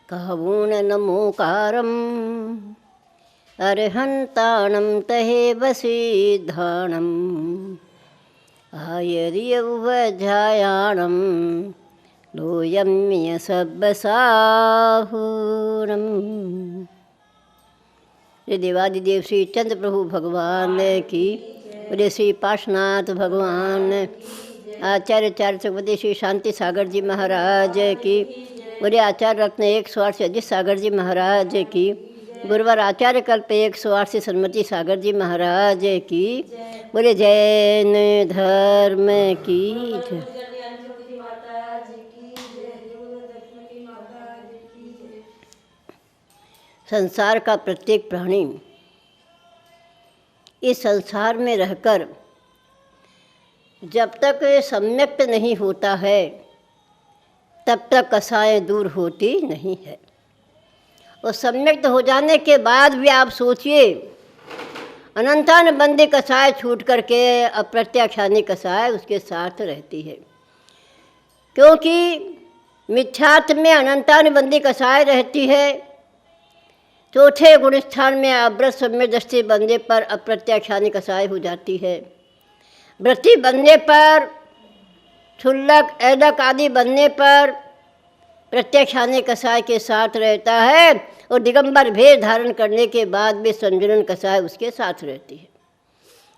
कहून नमोकारम अर्हंताणं तहे वसीधाणं आयर्यवध्यायाणं लोयम्य सब्बसाहूरम। श्री देवादिदेव श्री चंद्र प्रभु भगवान की, बोले श्री पार्श्वनाथ भगवान, आचार्य चक्रवर्ती श्री शांति सागर जी महाराज की, बोले आचार्य रत्न 108 से अजित सागर जी महाराज की, गुरुवार आचार्य कल्प 108 से सन्मति सागर जी महाराज की, बोले जैन धर्म की जय। संसार का प्रत्येक प्राणी इस संसार में रहकर जब तक सम्यक्त नहीं होता है तब तक कसाएँ दूर होती नहीं है। और सम्यक्त हो जाने के बाद भी आप सोचिए, अनंतान बंदी कसाय छूट करके अप्रत्याख्यानी कसाय उसके साथ रहती है, क्योंकि मिथ्यात्व में अनंतान बंदी कसाय रहती है। चौथे गुण स्थान में अव्रत सम्य दृष्टि बनने पर अप्रत्याख्यानी कसाय हो जाती है। वृत्ति बनने पर, क्षुल्लक ऐदक आदि बनने पर प्रत्याख्यानी कसाय के साथ रहता है, और दिगंबर भेद धारण करने के बाद भी संजनन कसाय उसके साथ रहती है।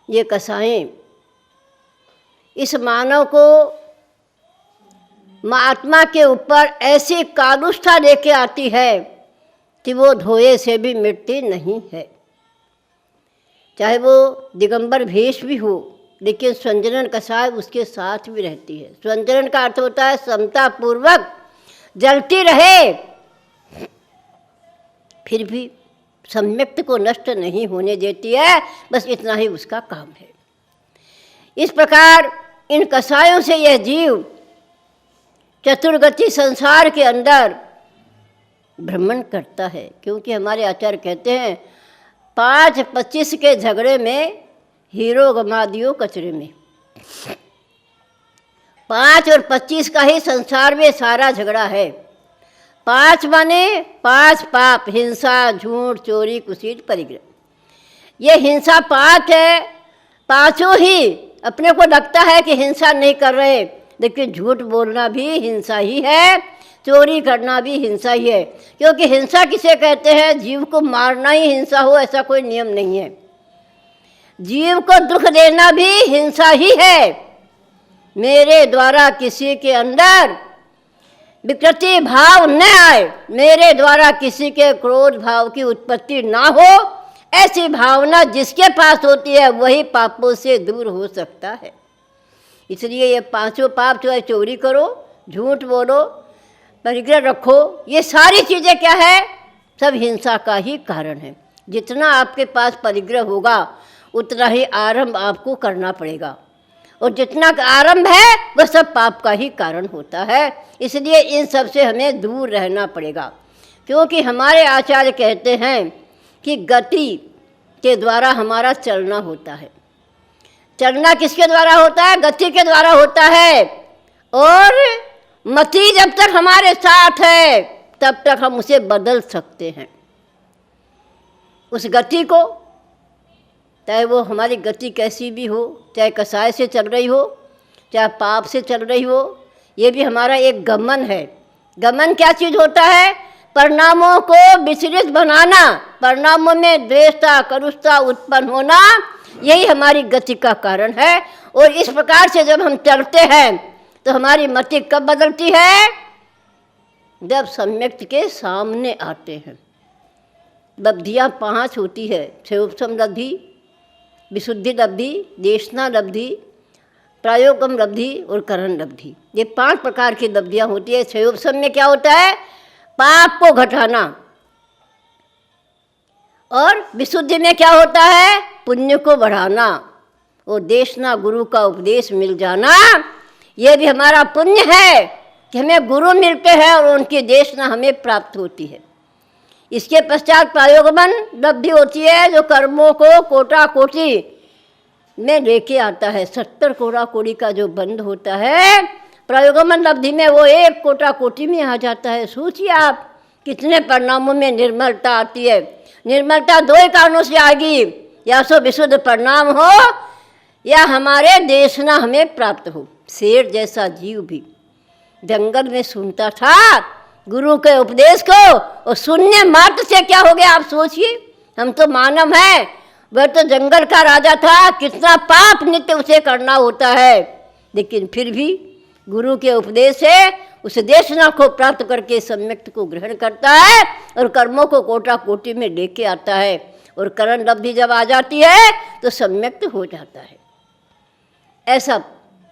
ये कसाएं इस मानव को महात्मा के ऊपर ऐसी कालुष्ठा लेके आती है कि वो धोए से भी मिटती नहीं है। चाहे वो दिगंबर भेष भी हो, लेकिन संजनन कसाय उसके साथ भी रहती है। संजनन का अर्थ होता है समता पूर्वक जलती रहे, फिर भी सम्यक्त को नष्ट नहीं होने देती है, बस इतना ही उसका काम है। इस प्रकार इन कसायों से यह जीव चतुर्गति संसार के अंदर भ्रमण करता है, क्योंकि हमारे आचार्य कहते हैं 5-25 के झगड़े में हीरो गमा दियो कचरे में। 5 और 25 का ही संसार में सारा झगड़ा है। 5 माने 5 पाप, हिंसा, झूठ, चोरी, कुसीट, परिग्रह। ये हिंसा 5 है। पांचों ही अपने को लगता है कि हिंसा नहीं कर रहे, लेकिन झूठ बोलना भी हिंसा ही है, चोरी करना भी हिंसा ही है। क्योंकि हिंसा किसे कहते हैं? जीव को मारना ही हिंसा हो ऐसा कोई नियम नहीं है। जीव को दुख देना भी हिंसा ही है। मेरे द्वारा किसी के अंदर विकृति भाव न आए, मेरे द्वारा किसी के क्रोध भाव की उत्पत्ति ना हो, ऐसी भावना जिसके पास होती है वही पापों से दूर हो सकता है। इसलिए ये 5 पाप, चाहे चोरी करो, झूठ बोलो, परिग्रह रखो, ये सारी चीज़ें क्या है? सब हिंसा का ही कारण है। जितना आपके पास परिग्रह होगा उतना ही आरंभ आपको करना पड़ेगा, और जितना आरंभ है वह सब पाप का ही कारण होता है। इसलिए इन सब से हमें दूर रहना पड़ेगा, क्योंकि हमारे आचार्य कहते हैं कि गति के द्वारा हमारा चलना होता है। चलना किसके द्वारा होता है? गति के द्वारा होता है। और मति जब तक हमारे साथ है तब तक हम उसे बदल सकते हैं। उस गति को, चाहे वो हमारी गति कैसी भी हो, चाहे कसाय से चल रही हो, चाहे पाप से चल रही हो, ये भी हमारा एक गमन है। गमन क्या चीज़ होता है? परिणामों को विचलित बनाना, परिणामों में द्वेषता, करुषता उत्पन्न होना, यही हमारी गति का कारण है। और इस प्रकार से जब हम चलते हैं तो हमारी मति कब बदलती है? जब सम्यक्त के सामने आते हैं। लब्धियाँ 5 होती है: क्षयोपम लब्धि, विशुद्धि लब्धि, देशना लब्धि, प्रायोगम लब्धि और करण लब्धि। ये 5 प्रकार की लब्धियाँ होती है। क्षयोपम में क्या होता है? पाप को घटाना। और विशुद्धि में क्या होता है? पुण्य को बढ़ाना। और देशना, गुरु का उपदेश मिल जाना, ये भी हमारा पुण्य है कि हमें गुरु मिलते हैं और उनकी देशना हमें प्राप्त होती है। इसके पश्चात प्रायोगमन लब्धि होती है, जो कर्मों को कोटा कोटि में लेके आता है। 70 कोटा कोटि का जो बंध होता है, प्रयोगमन लब्धि में वो 1 कोटा कोटि में आ जाता है। सोचिए आप कितने परिणामों में निर्मलता आती है। निर्मलता दो ही कारणों से आएगी, या सो विशुद्ध परिणाम हो या हमारे देशना हमें प्राप्त हो। शेर जैसा जीव भी जंगल में सुनता था गुरु के उपदेश को, और सुनने मात्र से क्या हो गया आप सोचिए। हम तो मानव हैं, वह तो जंगल का राजा था, कितना पाप नित्य उसे करना होता है, लेकिन फिर भी गुरु के उपदेश से उस देशना को प्राप्त करके सम्यक्त को ग्रहण करता है और कर्मों को कोटा कोटि में लेके आता है, और करण लब्धि जब आ जाती है तो सम्यक्त हो जाता है। ऐसा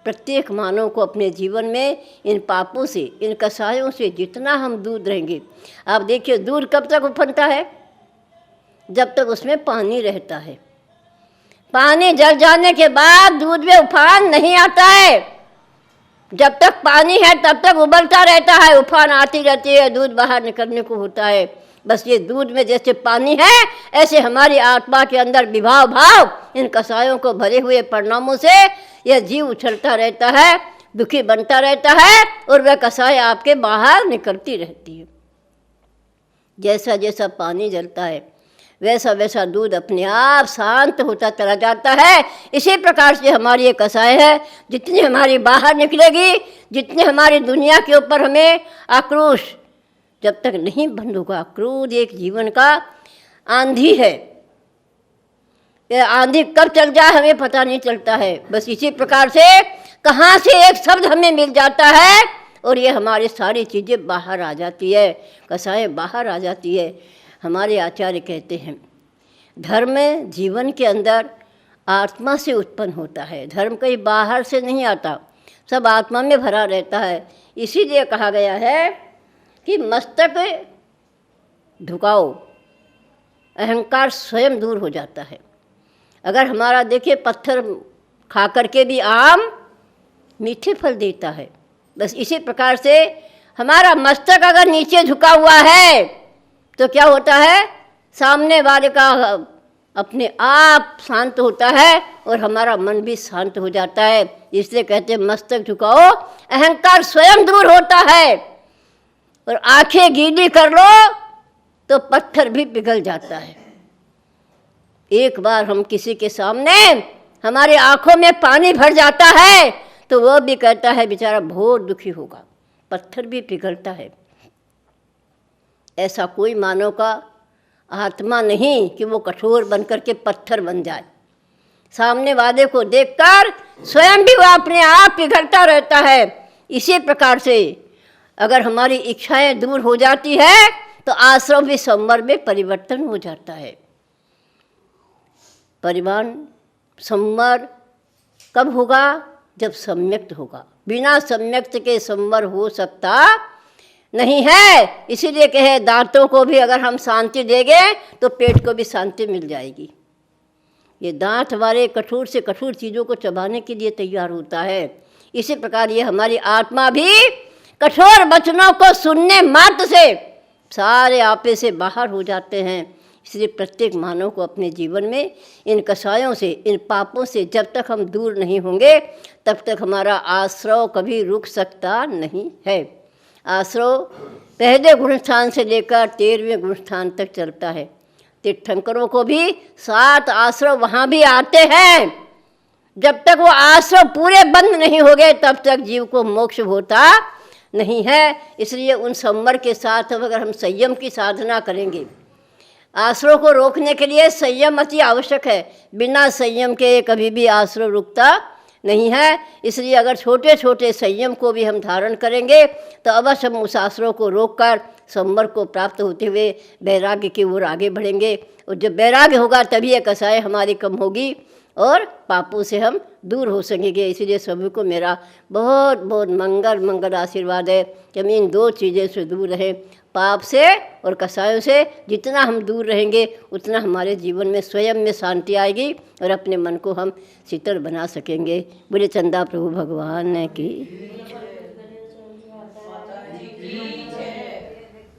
प्रत्येक मानव को अपने जीवन में इन पापों से, इन कसायों से जितना हम दूर रहेंगे। आप देखिए दूध कब तक उफनता है? जब तक उसमें पानी रहता है। पानी जल जाने के बाद दूध में उफान नहीं आता है। जब तक पानी है तब तक उबलता रहता है, उफान आती रहती है, दूध बाहर निकलने को होता है। बस ये दूध में जैसे पानी है, ऐसे हमारी आत्मा के अंदर विभाव भाव, इन कसायों को भरे हुए परिणामों से यह जीव उछलता रहता है, दुखी बनता रहता है, और वह कसाय आपके बाहर निकलती रहती है। जैसा जैसा पानी जलता है वैसा वैसा दूध अपने आप शांत होता चला जाता है। इसी प्रकार से हमारी ये कसाय है, जितनी हमारी बाहर निकलेगी, जितने हमारी दुनिया के ऊपर हमें आक्रोश जब तक नहीं बंद होगा। क्रोध एक जीवन का आंधी है, ये आंधी कब चल जाए हमें पता नहीं चलता है। बस इसी प्रकार से कहाँ से एक शब्द हमें मिल जाता है और ये हमारी सारी चीज़ें बाहर आ जाती है, कसाय बाहर आ जाती है। हमारे आचार्य कहते हैं धर्म जीवन के अंदर आत्मा से उत्पन्न होता है, धर्म कहीं बाहर से नहीं आता, सब आत्मा में भरा रहता है। इसीलिए कहा गया है कि मस्तक झुकाओ, अहंकार स्वयं दूर हो जाता है। अगर हमारा देखिए पत्थर खा करके भी आम मीठे फल देता है, बस इसी प्रकार से हमारा मस्तक अगर नीचे झुका हुआ है तो क्या होता है, सामने वाले का अपने आप शांत होता है और हमारा मन भी शांत हो जाता है। इसलिए कहते हैं मस्तक झुकाओ, अहंकार स्वयं दूर होता है। और आंखें गीली कर लो तो पत्थर भी पिघल जाता है। एक बार हम किसी के सामने हमारी आंखों में पानी भर जाता है तो वह भी कहता है बेचारा बहुत दुखी होगा, पत्थर भी पिघलता है। ऐसा कोई मानव का आत्मा नहीं कि वो कठोर बनकर के पत्थर बन जाए। सामने वाले को देखकर स्वयं भी वह अपने आप पिघलता रहता है। इसी प्रकार से अगर हमारी इच्छाएं दूर हो जाती है तो आश्रम भी संवर में परिवर्तन हो जाता है। परिवार संवर कब होगा? जब सम्यक्त होगा। बिना सम्यक्त के संवर हो सकता नहीं है। इसीलिए कहे दांतों को भी अगर हम शांति देंगे तो पेट को भी शांति मिल जाएगी। ये दांत हमारे कठोर से कठोर चीज़ों को चबाने के लिए तैयार होता है। इसी प्रकार ये हमारी आत्मा भी कठोर वचनों को सुनने मात्र से सारे आपे से बाहर हो जाते हैं। इसलिए प्रत्येक मानव को अपने जीवन में इन कसायों से, इन पापों से जब तक हम दूर नहीं होंगे तब तक हमारा आश्रव कभी रुक सकता नहीं है। आश्रव पहले गुणस्थान से लेकर 13वें गुणस्थान तक चलता है। तीर्थंकरों को भी 7 आश्रव वहाँ भी आते हैं। जब तक वो आश्रव पूरे बंद नहीं हो गए तब तक जीव को मोक्ष होता नहीं है। इसलिए उन संवर के साथ अगर हम संयम की साधना करेंगे, आश्रव को रोकने के लिए संयम अति आवश्यक है। बिना संयम के कभी भी आश्रव रुकता नहीं है। इसलिए अगर छोटे छोटे संयम को भी हम धारण करेंगे तो अवश्य हम उस आश्रव को रोककर संवर को प्राप्त होते हुए वैराग्य की ओर आगे बढ़ेंगे। और जब वैराग्य होगा तभी ये कसाई हमारी कम होगी और पापों से हम दूर हो सकेंगे। इसलिए सभी को मेरा बहुत बहुत मंगल आशीर्वाद है कि हम इन 2 चीज़ें से दूर रहें, पाप से और कसायों से। जितना हम दूर रहेंगे उतना हमारे जीवन में स्वयं में शांति आएगी और अपने मन को हम शीतल बना सकेंगे। बोले चंदा प्रभु भगवान की।